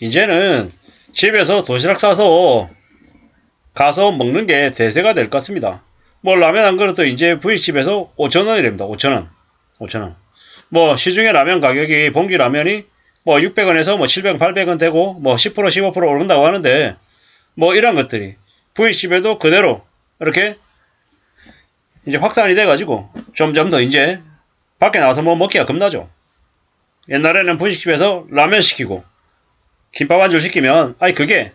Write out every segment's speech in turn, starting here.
이제는 집에서 도시락 싸서 가서 먹는 게 대세가 될 것 같습니다. 뭐 라면 한 그릇도 이제 부위집에서 5,000원이랍니다. 5,000원. 5,000원. 뭐 시중에 라면 가격이 봉지 라면이 뭐 600원에서 뭐 700원, 800원 되고 뭐 10% 15% 오른다고 하는데 뭐 이런 것들이 부위집에도 그대로 이렇게 이제 확산이 돼가지고 점점 더 이제 밖에 나가서 뭐 먹기가 겁나죠. 옛날에는 분식집에서 라면 시키고 김밥 한 줄 시키면 아니 그게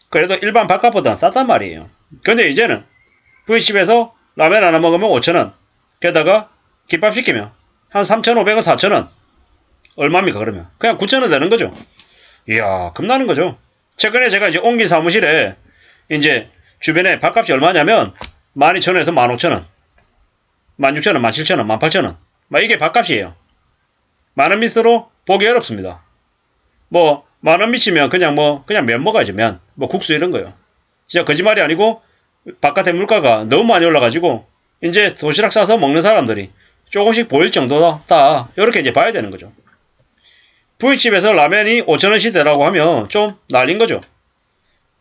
그래도 일반 밥값보다 쌌단 말이에요. 근데 이제는 분식집에서 라면 하나 먹으면 5,000원 게다가 김밥 시키면 한 3,500원 4,000원 얼마입니까 그러면 그냥 9,000원 되는 거죠. 이야 겁나는 거죠. 최근에 제가 이제 옮긴 사무실에 이제 주변에 밥값이 얼마냐면 12,000원에서 15,000원 16,000원 17,000원 18,000원 이게 밥값이에요. 만원 밑으로 보기 어렵습니다. 뭐 만원 미치면 그냥 그냥 면 먹어야죠. 면 뭐 국수 이런 거요. 진짜 거짓말이 아니고 바깥에 물가가 너무 많이 올라가지고 이제 도시락 싸서 먹는 사람들이 조금씩 보일 정도다 이렇게 이제 봐야 되는 거죠. 부위집에서 라면이 5,000원씩 되라고 하면 좀 날린 거죠.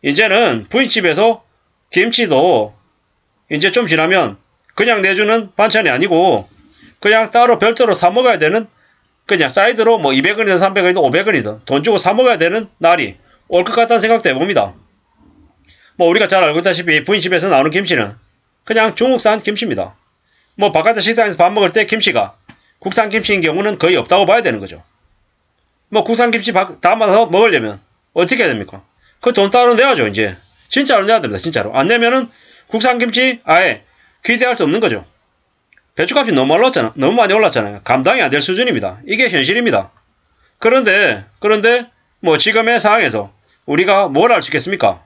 이제는 부위집에서 김치도 이제 좀 지나면 그냥 내주는 반찬이 아니고 그냥 따로 별도로 사 먹어야 되는 그냥 사이드로 뭐 200원이든 300원이든 500원이든 돈 주고 사 먹어야 되는 날이 올 것 같다는 생각도 해봅니다. 뭐 우리가 잘 알고 있다시피 부인집에서 나오는 김치는 그냥 중국산 김치입니다. 뭐 바깥에 식당에서 밥 먹을 때 김치가 국산 김치인 경우는 거의 없다고 봐야 되는 거죠. 뭐 국산 김치 담아서 먹으려면 어떻게 해야 됩니까? 그 돈 따로 내야죠 이제. 진짜로 내야 됩니다. 진짜로. 안 내면은 국산 김치 아예 기대할 수 없는 거죠. 배추값이 너무 많이 올랐잖아요. 감당이 안 될 수준입니다. 이게 현실입니다. 그런데 뭐 지금의 상황에서 우리가 뭘 할 수 있겠습니까?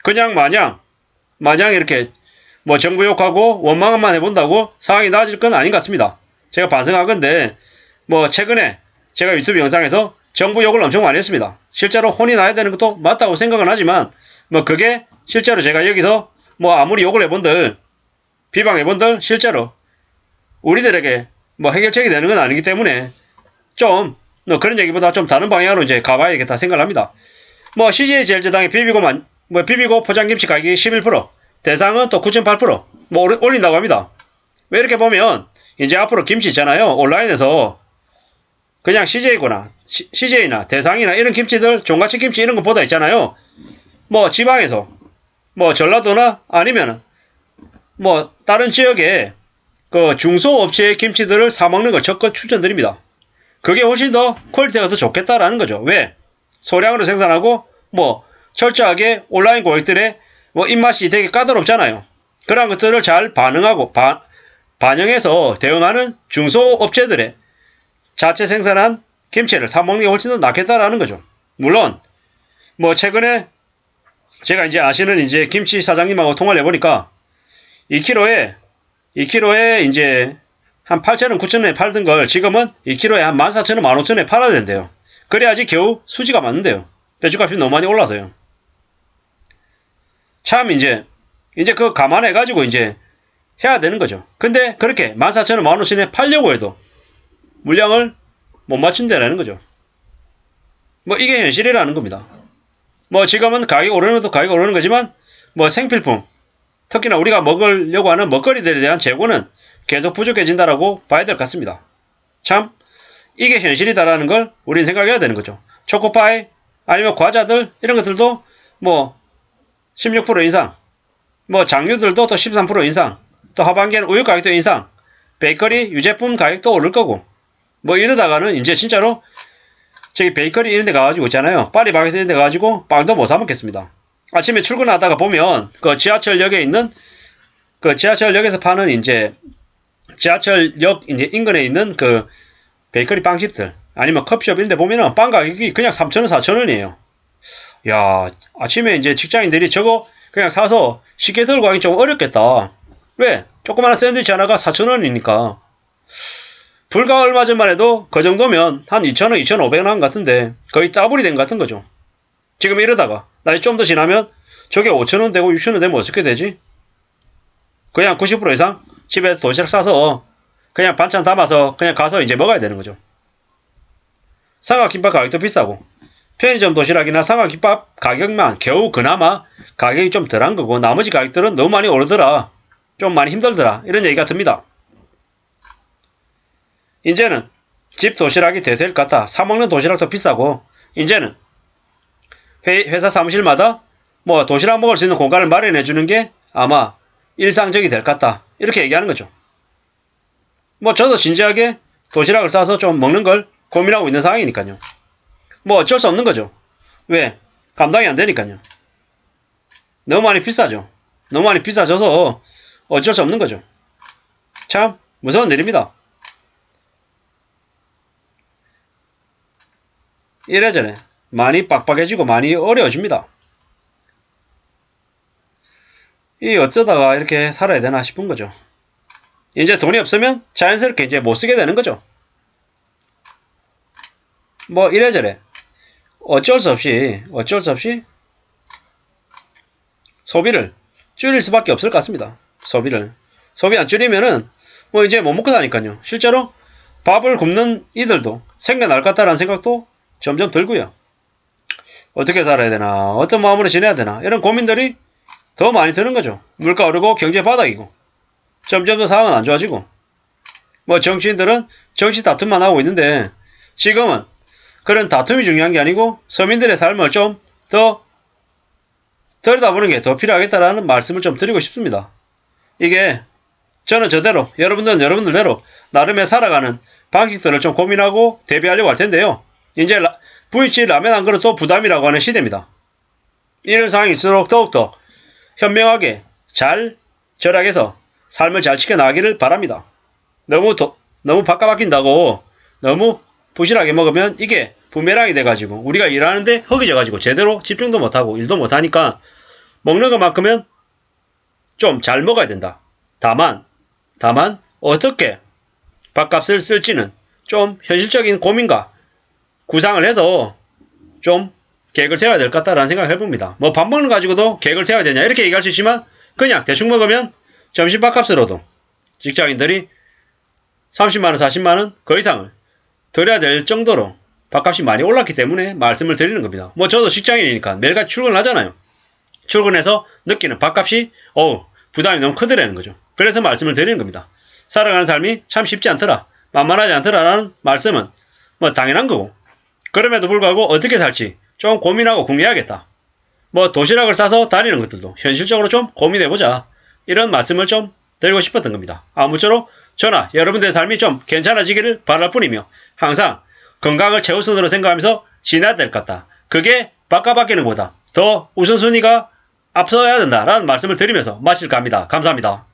그냥 마냥 이렇게 뭐 정부 욕하고 원망만 해본다고 상황이 나아질 건 아닌 것 같습니다. 제가 반성하건데 뭐 최근에 제가 유튜브 영상에서 정부 욕을 엄청 많이 했습니다. 실제로 혼이 나야 되는 것도 맞다고 생각은 하지만 뭐 그게 실제로 제가 여기서 뭐 아무리 욕을 해본들 비방해본들 실제로 우리들에게 뭐 해결책이 되는 건 아니기 때문에 좀 그런 얘기보다 좀 다른 방향으로 이제 가봐야겠다 생각을 합니다. 뭐 CJ제일제당이 비비고 포장김치 가격이 11% 대상은 또 9.8% 뭐 올린다고 합니다. 왜 이렇게 보면 이제 앞으로 김치 있잖아요. 온라인에서 그냥 CJ나 대상이나 이런 김치들 종갓집 김치 이런 거 보다 있잖아요. 뭐 지방에서 뭐 전라도나 아니면 뭐 다른 지역에 그 중소업체의 김치들을 사먹는 걸 적극 추천드립니다. 그게 훨씬 더 퀄리티가 더 좋겠다라는 거죠. 왜? 소량으로 생산하고 뭐 철저하게 온라인 고객들의 뭐 입맛이 되게 까다롭잖아요. 그런 것들을 잘 반영해서 대응하는 중소업체들의 자체 생산한 김치를 사먹는 게 훨씬 더 낫겠다라는 거죠. 물론 뭐 최근에 제가 이제 아시는 이제 김치 사장님하고 통화를 해보니까 2kg에 이제 한 8,000원, 9,000원에 팔던 걸 지금은 2kg에 한 14,000원, 15,000원에 팔아야 된대요. 그래야지 겨우 수지가 맞는데요. 배추값이 너무 많이 올라서요. 참 이제 그거 감안해가지고 이제 해야 되는 거죠. 근데 그렇게 14,000원, 15,000원에 팔려고 해도 물량을 못 맞춘다라는 거죠. 뭐 이게 현실이라는 겁니다. 뭐 지금은 가격 오르는 것도 가격 오르는 거지만 뭐 생필품 특히나 우리가 먹으려고 하는 먹거리들에 대한 재고는 계속 부족해진다라고 봐야 될 것 같습니다. 참 이게 현실이다라는 걸 우리는 생각해야 되는 거죠. 초코파이 아니면 과자들 이런 것들도 뭐 16% 인상 뭐 장류들도 또 13% 인상 또 하반기에는 우유 가격도 인상 베이커리 유제품 가격도 오를 거고 뭐 이러다가는 이제 진짜로 저기 베이커리 이런 데 가가지고 있잖아요. 파리바게뜨 이런 데 가가지고 빵도 못 사 먹겠습니다. 아침에 출근하다가 보면 그 지하철역에 있는 그 지하철역에서 파는 이제 지하철역 이제 인근에 있는 그 베이커리 빵집들 아니면 커피숍 이런 데 보면은 빵 가격이 그냥 3,000원 4,000원이에요. 야 아침에 이제 직장인들이 저거 그냥 사서 쉽게 들고 가기 좀 어렵겠다. 왜? 조그마한 샌드위치 하나가 4,000원이니까. 불과 얼마 전만 해도 그 정도면 한 2,000원, 2,500원 한 것 같은데 거의 더블이 된 것 같은 거죠. 지금 이러다가 나이 좀 더 지나면 저게 5,000원 되고 6,000원 되면 어떻게 되지? 그냥 90% 이상 집에서 도시락 싸서 그냥 반찬 담아서 그냥 가서 이제 먹어야 되는 거죠. 삼각김밥 가격도 비싸고 편의점 도시락이나 삼각김밥 가격만 겨우 그나마 가격이 좀 덜한 거고 나머지 가격들은 너무 많이 오르더라. 좀 많이 힘들더라. 이런 얘기가 듭니다. 이제는 집 도시락이 대세일 것 같다. 사 먹는 도시락도 비싸고 이제는 회사 사무실마다 뭐 도시락 먹을 수 있는 공간을 마련해 주는 게 아마 일상적이 될 것 같다. 이렇게 얘기하는 거죠. 뭐 저도 진지하게 도시락을 싸서 좀 먹는 걸 고민하고 있는 상황이니까요. 뭐 어쩔 수 없는 거죠. 왜? 감당이 안 되니까요. 너무 많이 비싸죠. 너무 많이 비싸져서 어쩔 수 없는 거죠. 참 무서운 일입니다. 이래저래 많이 빡빡해지고 많이 어려워집니다. 이 어쩌다가 이렇게 살아야 되나 싶은 거죠. 이제 돈이 없으면 자연스럽게 이제 못 쓰게 되는 거죠. 뭐 이래저래 어쩔 수 없이 소비를 줄일 수밖에 없을 것 같습니다. 소비 안 줄이면은 뭐 이제 못 먹고 사니까요. 실제로 밥을 굶는 이들도 생겨날 것 같다라는 생각도 점점 들고요. 어떻게 살아야 되나, 어떤 마음으로 지내야 되나 이런 고민들이 더 많이 드는 거죠. 물가 오르고 경제 바닥이고 점점 더 상황은 안 좋아지고 뭐 정치인들은 정치 다툼만 하고 있는데 지금은 그런 다툼이 중요한 게 아니고 서민들의 삶을 좀 더 들여다보는 게 더 필요하겠다라는 말씀을 좀 드리고 싶습니다. 이게 저는 저대로 여러분들은 여러분들대로 나름의 살아가는 방식들을 좀 고민하고 대비하려고 할 텐데요. 이제 부이치 라면 한 그릇도 부담이라고 하는 시대입니다. 이런 상황일수록 더욱더 현명하게 잘 절약해서 삶을 잘 지켜나가기를 바랍니다. 너무 바꿔 바뀐다고 너무 부실하게 먹으면 이게 부메랑이 돼가지고 우리가 일하는데 허기져가지고 제대로 집중도 못하고 일도 못하니까 먹는 것만큼은 좀 잘 먹어야 된다. 다만 어떻게 밥값을 쓸지는 좀 현실적인 고민과 구상을 해서 좀 계획을 세워야 될 것 같다라는 생각을 해봅니다. 뭐 밥 먹는 거 가지고도 계획을 세워야 되냐 이렇게 얘기할 수 있지만 그냥 대충 먹으면 점심 밥값으로도 직장인들이 30만원 40만원 그 이상을 드려야 될 정도로 밥값이 많이 올랐기 때문에 말씀을 드리는 겁니다. 뭐 저도 직장인이니까 매일같이 출근을 하잖아요. 출근해서 느끼는 밥값이 부담이 너무 크더라는 거죠. 그래서 말씀을 드리는 겁니다. 살아가는 삶이 참 쉽지 않더라. 만만하지 않더라라는 말씀은 뭐 당연한 거고 그럼에도 불구하고 어떻게 살지 좀 고민하고 궁리해야겠다. 뭐 도시락을 싸서 다니는 것들도 현실적으로 좀 고민해보자. 이런 말씀을 좀 드리고 싶었던 겁니다. 아무쪼록 저나 여러분들의 삶이 좀 괜찮아지기를 바랄 뿐이며 항상 건강을 최우선으로 생각하면서 지내야 될 것 같다. 그게 바뀌는 것보다 더 우선순위가 앞서야 된다라는 말씀을 드리면서 마칠까 합니다. 감사합니다.